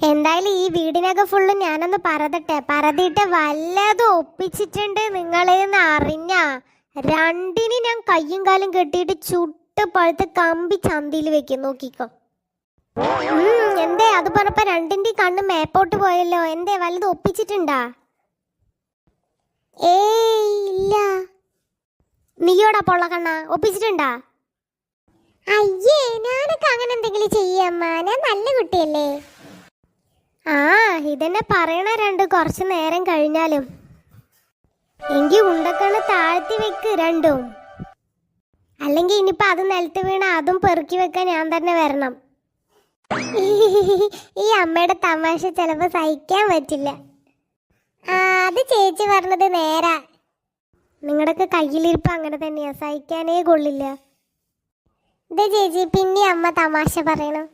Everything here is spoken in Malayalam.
എന്തായാലും ഈ വീടിനൊക്കെ ഫുള്ള് ഞാനൊന്ന് പറതിട്ട് വല്ലതും ഒപ്പിച്ചിട്ടുണ്ട് നിങ്ങളെന്ന് അറിഞ്ഞ രണ്ടിനും ഞാൻ കയ്യും കാലും കെട്ടിയിട്ട് ചുട്ട് പഴുത്ത് കമ്പി ചന്തിയിൽ വെക്കും, നോക്കിക്കോ. എന്തേ അത് പറഞ്ഞപ്പോ രണ്ടിന്റെ കണ്ണ് മേപ്പോട്ട് പോയല്ലോ, എന്തേ വല്ലതും ഒപ്പിച്ചിട്ടുണ്ടാ? ഏയ് ഇല്ല. നീയോടാ പൊള്ള കണ്ണ, ഒപ്പിച്ചിട്ടുണ്ടാ? അയ്യേ, ഞാനൊക്കെ അങ്ങനെ എന്തെങ്കിലും ചെയ്യമ്മ, ഞാൻ നല്ല കുട്ടിയല്ലേ. ആ ഇതെന്നെ പറയണ കുറച്ചു നേരം കഴിഞ്ഞാലും. എങ്കി ഉണ്ടക്കണ്ണ് താഴ്ത്തി വെക്ക് രണ്ടും, അല്ലെങ്കിൽ ഇനിയിപ്പോ അത് നിലത്ത് വീണ അതും പെറുക്കി വെക്കാൻ ഞാൻ തന്നെ വരണം. ഈ അമ്മയുടെ തമാശ ചിലപ്പോ സഹിക്കാൻ പറ്റില്ല. അത് ചേച്ചി പറഞ്ഞത് നേരാ. നിങ്ങളുടെയൊക്കെ കയ്യിലിരിപ്പ് അങ്ങനെ തന്നെയാ, സഹിക്കാനേ കൊള്ളില്ല. ഇതേ ചേച്ചി പിന്നെ അമ്മ തമാശ പറയണം.